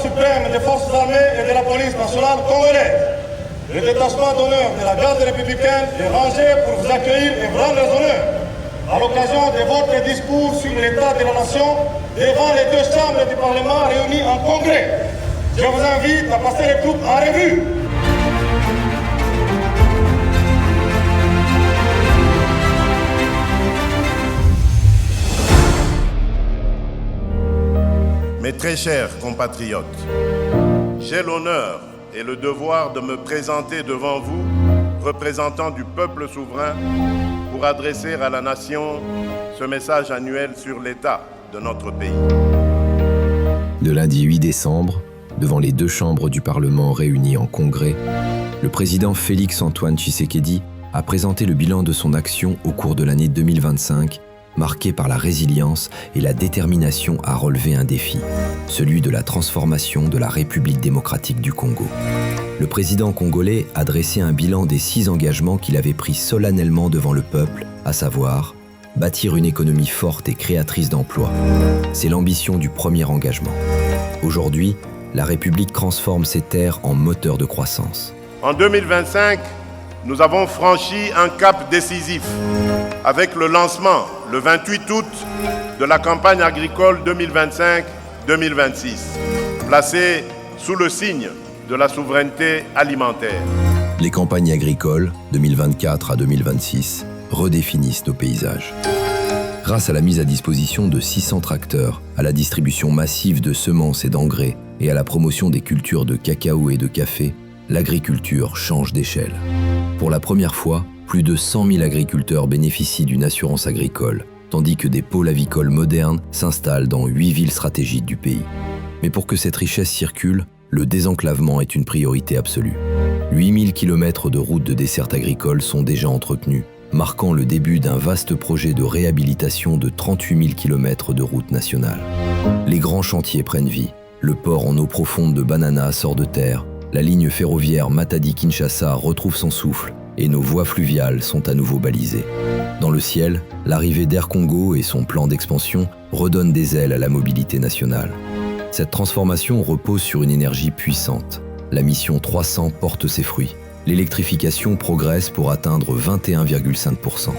suprême des forces armées et de la police nationale congolaise. Le détachement d'honneur de la garde républicaine est rangé pour vous accueillir et vous rendre les honneurs à l'occasion de votre discours sur l'état de la nation devant les deux chambres du Parlement réunies en congrès. Je vous invite à passer les troupes en revue. Mes très chers compatriotes, j'ai l'honneur et le devoir de me présenter devant vous, représentant du peuple souverain, pour adresser à la nation ce message annuel sur l'état de notre pays. Le lundi 8 décembre, devant les deux chambres du Parlement réunies en congrès, le président Félix-Antoine Tshisekedi a présenté le bilan de son action au cours de l'année 2025, marqué par la résilience et la détermination à relever un défi, celui de la transformation de la République démocratique du Congo. Le président congolais a dressé un bilan des 6 engagements qu'il avait pris solennellement devant le peuple, à savoir bâtir une économie forte et créatrice d'emplois. C'est l'ambition du premier engagement. Aujourd'hui, la République transforme ses terres en moteur de croissance. En 2025, nous avons franchi un cap décisif avec le lancement, le 28 août, de la campagne agricole 2025-2026, placée sous le signe de la souveraineté alimentaire. Les campagnes agricoles 2024 à 2026 redéfinissent nos paysages. Grâce à la mise à disposition de 600 tracteurs, à la distribution massive de semences et d'engrais et à la promotion des cultures de cacao et de café, l'agriculture change d'échelle. Pour la première fois, plus de 100 000 agriculteurs bénéficient d'une assurance agricole, tandis que des pôles avicoles modernes s'installent dans 8 villes stratégiques du pays. Mais pour que cette richesse circule, le désenclavement est une priorité absolue. 8000 km de routes de desserte agricole sont déjà entretenues, marquant le début d'un vaste projet de réhabilitation de 38 000 km de routes nationales. Les grands chantiers prennent vie. Le port en eau profonde de Banana sort de terre, la ligne ferroviaire Matadi-Kinshasa retrouve son souffle et nos voies fluviales sont à nouveau balisées. Dans le ciel, l'arrivée d'Air Congo et son plan d'expansion redonnent des ailes à la mobilité nationale. Cette transformation repose sur une énergie puissante. La mission 300 porte ses fruits. L'électrification progresse pour atteindre 21,5%.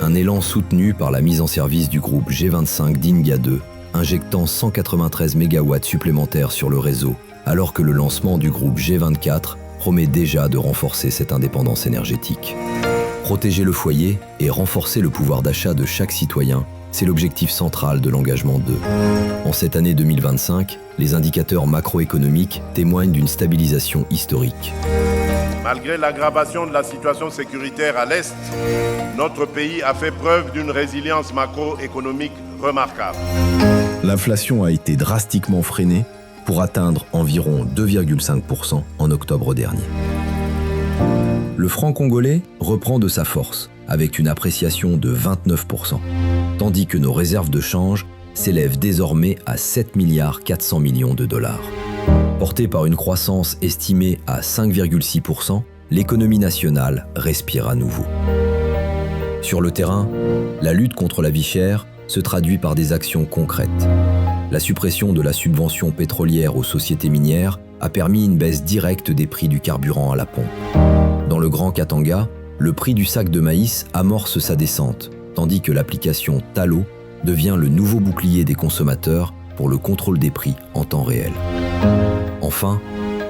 Un élan soutenu par la mise en service du groupe G25 d'Inga 2, injectant 193 MW supplémentaires sur le réseau, alors que le lancement du groupe G24 promet déjà de renforcer cette indépendance énergétique. Protéger le foyer et renforcer le pouvoir d'achat de chaque citoyen, c'est l'objectif central de l'engagement 2. En cette année 2025, les indicateurs macroéconomiques témoignent d'une stabilisation historique. Malgré l'aggravation de la situation sécuritaire à l'Est, notre pays a fait preuve d'une résilience macroéconomique remarquable. L'inflation a été drastiquement freinée pour atteindre environ 2,5% en octobre dernier. Le franc congolais reprend de sa force, avec une appréciation de 29%, tandis que nos réserves de change s'élèvent désormais à 7,4 milliards de dollars. Portée par une croissance estimée à 5,6%, l'économie nationale respire à nouveau. Sur le terrain, la lutte contre la vie chère se traduit par des actions concrètes. La suppression de la subvention pétrolière aux sociétés minières a permis une baisse directe des prix du carburant à la pompe. Dans le Grand Katanga, le prix du sac de maïs amorce sa descente, tandis que l'application Talo devient le nouveau bouclier des consommateurs pour le contrôle des prix en temps réel. Enfin,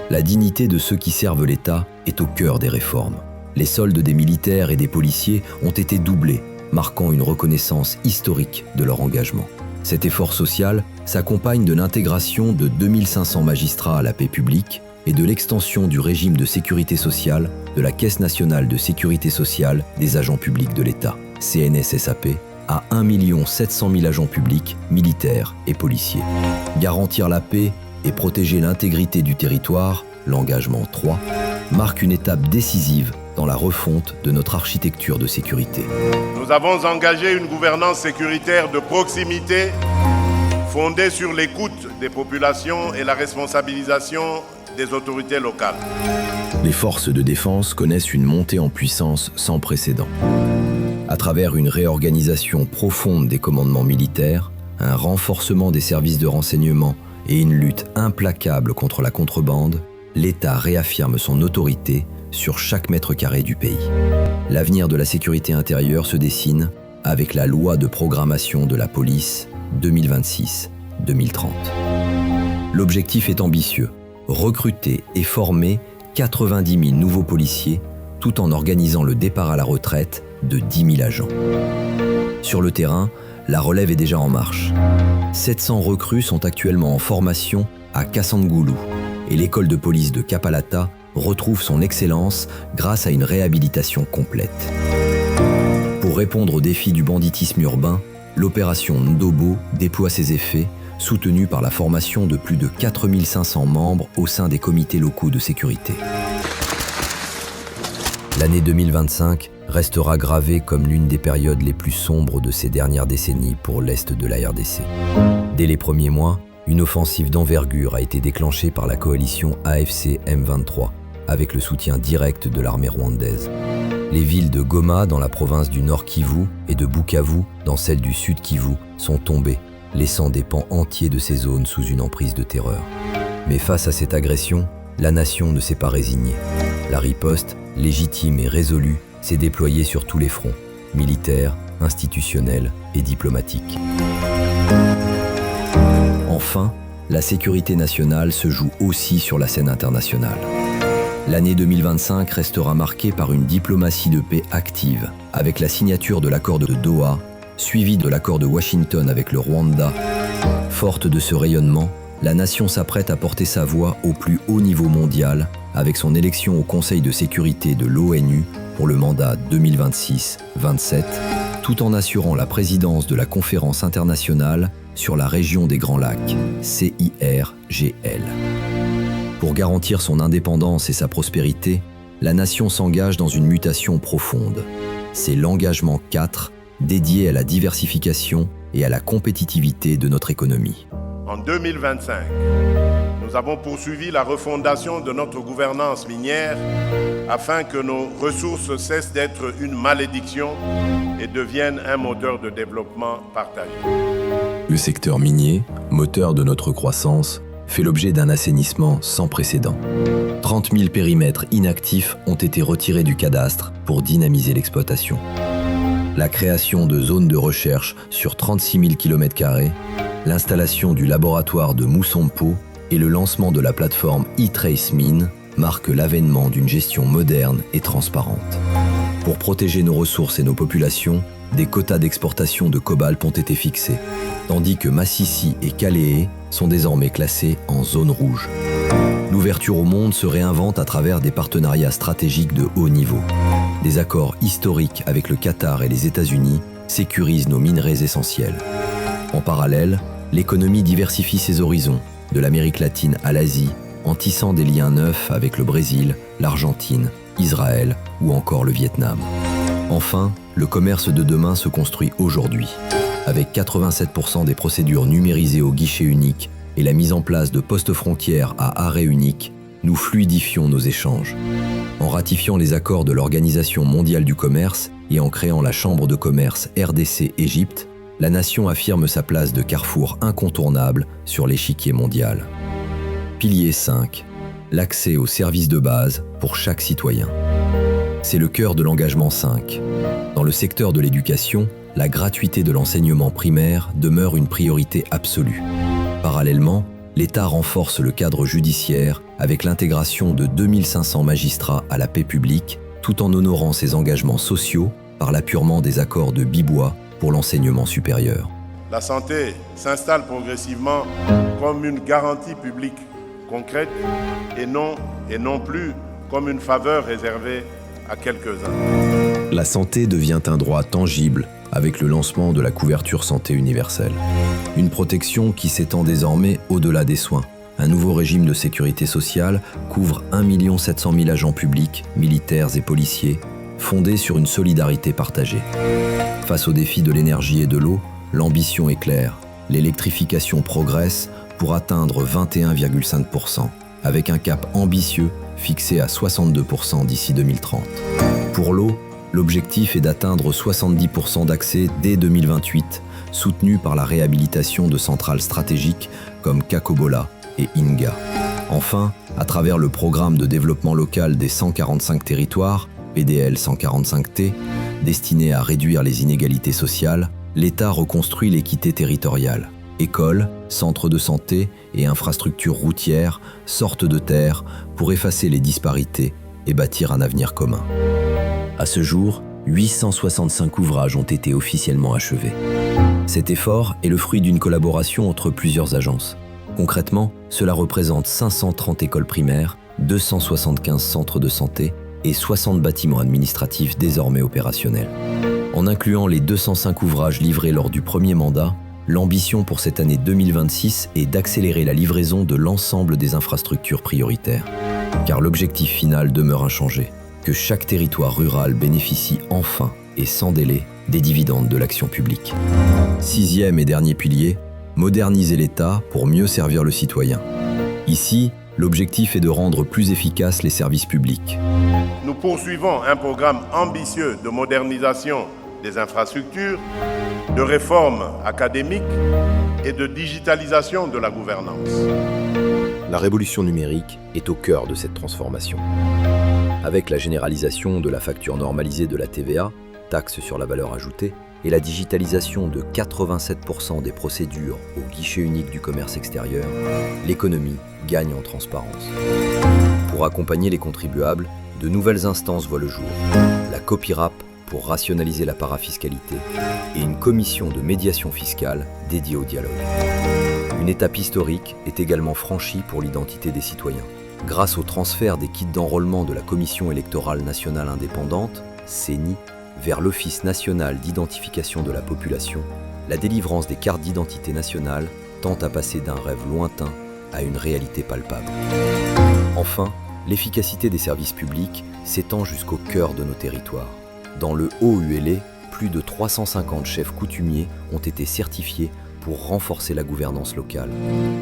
la dignité de ceux qui servent l'État est au cœur des réformes. Les soldes des militaires et des policiers ont été doublés, marquant une reconnaissance historique de leur engagement. Cet effort social s'accompagne de l'intégration de 2500 magistrats à la paix publique et de l'extension du régime de sécurité sociale de la Caisse nationale de sécurité sociale des agents publics de l'État, CNSSAP, à 1 700 000 agents publics, militaires et policiers. Garantir la paix et protéger l'intégrité du territoire, l'engagement 3, marque une étape décisive dans la refonte de notre architecture de sécurité. Nous avons engagé une gouvernance sécuritaire de proximité fondée sur l'écoute des populations et la responsabilisation des autorités locales. Les forces de défense connaissent une montée en puissance sans précédent. À travers une réorganisation profonde des commandements militaires, un renforcement des services de renseignement et une lutte implacable contre la contrebande, l'État réaffirme son autorité sur chaque mètre carré du pays. L'avenir de la sécurité intérieure se dessine avec la loi de programmation de la police 2026-2030. L'objectif est ambitieux, recruter et former 90 000 nouveaux policiers tout en organisant le départ à la retraite de 10 000 agents. Sur le terrain, la relève est déjà en marche. 700 recrues sont actuellement en formation à Kassangoulou et l'école de police de Kapalata retrouve son excellence grâce à une réhabilitation complète. Pour répondre aux défis du banditisme urbain, l'opération Ndobo déploie ses effets, soutenue par la formation de plus de 4500 membres au sein des comités locaux de sécurité. L'année 2025 restera gravée comme l'une des périodes les plus sombres de ces dernières décennies pour l'Est de la RDC. Dès les premiers mois, une offensive d'envergure a été déclenchée par la coalition AFC M23, avec le soutien direct de l'armée rwandaise. Les villes de Goma dans la province du Nord Kivu et de Bukavu dans celle du Sud Kivu sont tombées, laissant des pans entiers de ces zones sous une emprise de terreur. Mais face à cette agression, la nation ne s'est pas résignée. La riposte, légitime et résolue, s'est déployée sur tous les fronts, militaires, institutionnels et diplomatiques. Enfin, la sécurité nationale se joue aussi sur la scène internationale. L'année 2025 restera marquée par une diplomatie de paix active, avec la signature de l'accord de Doha, suivi de l'accord de Washington avec le Rwanda. Forte de ce rayonnement, la nation s'apprête à porter sa voix au plus haut niveau mondial, avec son élection au Conseil de sécurité de l'ONU pour le mandat 2026-27, tout en assurant la présidence de la conférence internationale sur la région des Grands Lacs, CIRGL. Pour garantir son indépendance et sa prospérité, la nation s'engage dans une mutation profonde. C'est l'engagement 4 dédié à la diversification et à la compétitivité de notre économie. En 2025, nous avons poursuivi la refondation de notre gouvernance minière afin que nos ressources cessent d'être une malédiction et deviennent un moteur de développement partagé. Le secteur minier, moteur de notre croissance, fait l'objet d'un assainissement sans précédent. 30 000 périmètres inactifs ont été retirés du cadastre pour dynamiser l'exploitation. La création de zones de recherche sur 36 000 km², l'installation du laboratoire de Moussampo et le lancement de la plateforme eTraceMine marquent l'avènement d'une gestion moderne et transparente. Pour protéger nos ressources et nos populations, des quotas d'exportation de cobalt ont été fixés, tandis que Massissi et Kaléé sont désormais classés en zone rouge. L'ouverture au monde se réinvente à travers des partenariats stratégiques de haut niveau. Des accords historiques avec le Qatar et les États-Unis sécurisent nos minerais essentiels. En parallèle, l'économie diversifie ses horizons, de l'Amérique latine à l'Asie, en tissant des liens neufs avec le Brésil, l'Argentine, Israël ou encore le Vietnam. Enfin, le commerce de demain se construit aujourd'hui. Avec 87% des procédures numérisées au guichet unique et la mise en place de postes frontières à arrêt unique, nous fluidifions nos échanges. En ratifiant les accords de l'Organisation mondiale du commerce et en créant la Chambre de commerce RDC-Égypte, la nation affirme sa place de carrefour incontournable sur l'échiquier mondial. Pilier 5. L'accès aux services de base pour chaque citoyen. C'est le cœur de l'engagement 5. Dans le secteur de l'éducation, la gratuité de l'enseignement primaire demeure une priorité absolue. Parallèlement, l'État renforce le cadre judiciaire avec l'intégration de 2500 magistrats à la paix publique, tout en honorant ses engagements sociaux par l'apurement des accords de Bibois pour l'enseignement supérieur. La santé s'installe progressivement comme une garantie publique concrète et non plus comme une faveur réservée à quelques-uns. La santé devient un droit tangible avec le lancement de la couverture santé universelle. Une protection qui s'étend désormais au-delà des soins. Un nouveau régime de sécurité sociale couvre 1 700 000 agents publics, militaires et policiers, fondé sur une solidarité partagée. Face aux défis de l'énergie et de l'eau, l'ambition est claire. L'électrification progresse pour atteindre 21,5%, avec un cap ambitieux fixé à 62% d'ici 2030. Pour l'eau, l'objectif est d'atteindre 70% d'accès dès 2028, soutenu par la réhabilitation de centrales stratégiques comme Kakobola et Inga. Enfin, à travers le programme de développement local des 145 territoires, PDL 145T, destiné à réduire les inégalités sociales, l'État reconstruit l'équité territoriale. Écoles, centres de santé et infrastructures routières sortent de terre pour effacer les disparités et bâtir un avenir commun. À ce jour, 865 ouvrages ont été officiellement achevés. Cet effort est le fruit d'une collaboration entre plusieurs agences. Concrètement, cela représente 530 écoles primaires, 275 centres de santé et 60 bâtiments administratifs désormais opérationnels. En incluant les 205 ouvrages livrés lors du premier mandat, l'ambition pour cette année 2026 est d'accélérer la livraison de l'ensemble des infrastructures prioritaires. Car l'objectif final demeure inchangé, que chaque territoire rural bénéficie enfin et sans délai des dividendes de l'action publique. Sixième et dernier pilier, moderniser l'État pour mieux servir le citoyen. Ici, l'objectif est de rendre plus efficaces les services publics. Nous poursuivons un programme ambitieux de modernisation des infrastructures, de réforme académique et de digitalisation de la gouvernance. La révolution numérique est au cœur de cette transformation. Avec la généralisation de la facture normalisée de la TVA, taxe sur la valeur ajoutée, et la digitalisation de 87% des procédures au guichet unique du commerce extérieur, l'économie gagne en transparence. Pour accompagner les contribuables, de nouvelles instances voient le jour. La COPIRAP pour rationaliser la parafiscalité et une commission de médiation fiscale dédiée au dialogue. Une étape historique est également franchie pour l'identité des citoyens. Grâce au transfert des kits d'enrôlement de la Commission électorale nationale indépendante, CENI, vers l'Office national d'identification de la population, la délivrance des cartes d'identité nationale tend à passer d'un rêve lointain à une réalité palpable. Enfin, l'efficacité des services publics s'étend jusqu'au cœur de nos territoires. Dans le Haut-Uélé, plus de 350 chefs coutumiers ont été certifiés pour renforcer la gouvernance locale.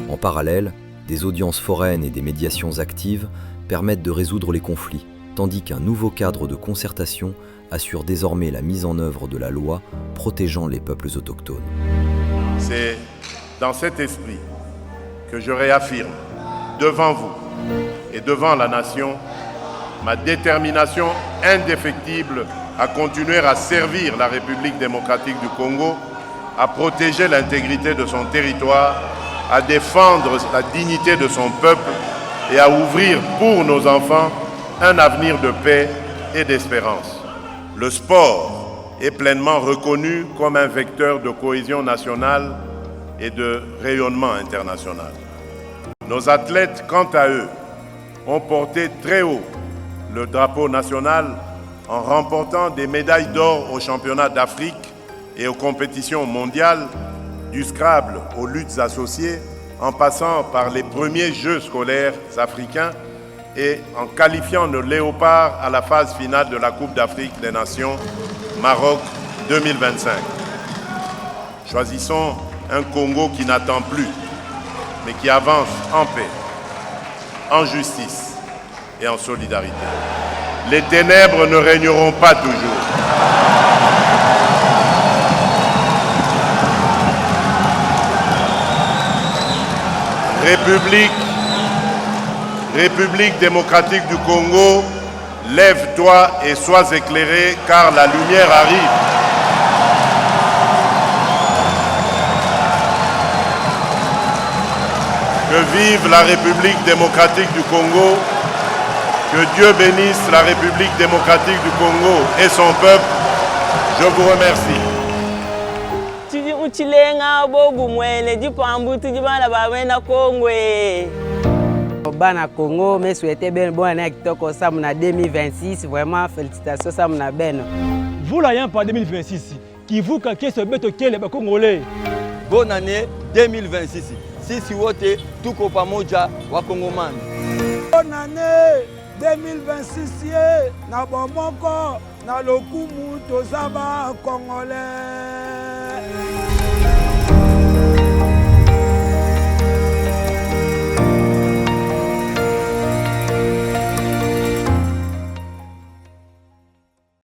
En parallèle, des audiences foraines et des médiations actives permettent de résoudre les conflits, tandis qu'un nouveau cadre de concertation assure désormais la mise en œuvre de la loi protégeant les peuples autochtones. C'est dans cet esprit que je réaffirme devant vous et devant la nation ma détermination indéfectible à continuer à servir la République démocratique du Congo, à protéger l'intégrité de son territoire, à défendre la dignité de son peuple et à ouvrir pour nos enfants un avenir de paix et d'espérance. Le sport est pleinement reconnu comme un vecteur de cohésion nationale et de rayonnement international. Nos athlètes, quant à eux, ont porté très haut le drapeau national en remportant des médailles d'or aux championnats d'Afrique et aux compétitions mondiales, du Scrabble aux luttes associées, en passant par les premiers Jeux scolaires africains et en qualifiant nos léopards à la phase finale de la Coupe d'Afrique des Nations, Maroc 2025. Choisissons un Congo qui n'attend plus, mais qui avance en paix, en justice et en solidarité. Les ténèbres ne régneront pas toujours. République démocratique du Congo, lève-toi et sois éclairé, car la lumière arrive. Que vive la République démocratique du Congo, que Dieu bénisse la République démocratique du Congo et son peuple. Je vous remercie. Bana Congo, mais souhaitez bien bonne année kitoko samna 2026. Vraiment félicitations samna ben. Vous l'ayez pas 2026. Qui vous calquez ce bête auquel les Congolais. Bonne année 2026. Sisi wote tuko pamoja wa Kongoman. Bonne année 2026 na bomoko na lokumu tozaba Congolais.